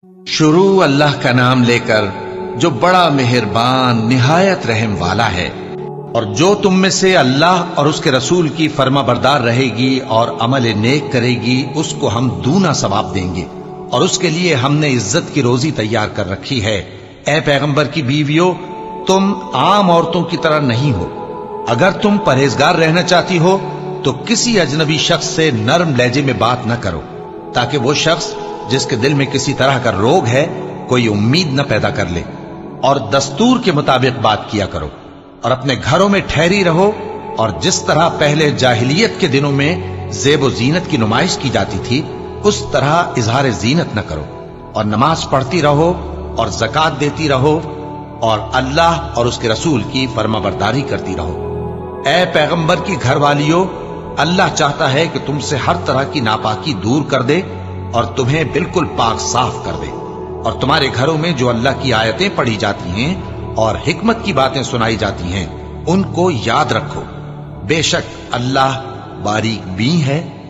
شروع اللہ کا نام لے کر جو بڑا مہربان نہایت رحم والا ہے۔ اور جو تم میں سے اللہ اور اس کے رسول کی فرما بردار رہے گی اور عمل نیک کرے گی اس کو ہم دونا ثواب دیں گے، اور اس کے لیے ہم نے عزت کی روزی تیار کر رکھی ہے۔ اے پیغمبر کی بیویوں، تم عام عورتوں کی طرح نہیں ہو۔ اگر تم پرہیزگار رہنا چاہتی ہو تو کسی اجنبی شخص سے نرم لہجے میں بات نہ کرو، تاکہ وہ شخص جس کے دل میں کسی طرح کا روگ ہے کوئی امید نہ پیدا کر لے، اور دستور کے مطابق بات کیا کرو، اور اپنے گھروں میں ٹھہری رہو، اور جس طرح پہلے جاہلیت کے دنوں میں زیب و زینت کی نمائش کی جاتی تھی اس طرح اظہار زینت نہ کرو، اور نماز پڑھتی رہو اور زکوٰۃ دیتی رہو، اور اللہ اور اس کے رسول کی فرما برداری کرتی رہو۔ اے پیغمبر کی گھر والیوں، اللہ چاہتا ہے کہ تم سے ہر طرح کی ناپاکی دور کر دے اور تمہیں بالکل پاک صاف کر دے، اور تمہارے گھروں میں جو اللہ کی آیتیں پڑھی جاتی ہیں اور حکمت کی باتیں سنائی جاتی ہیں ان کو یاد رکھو، بے شک اللہ باریک بین ہے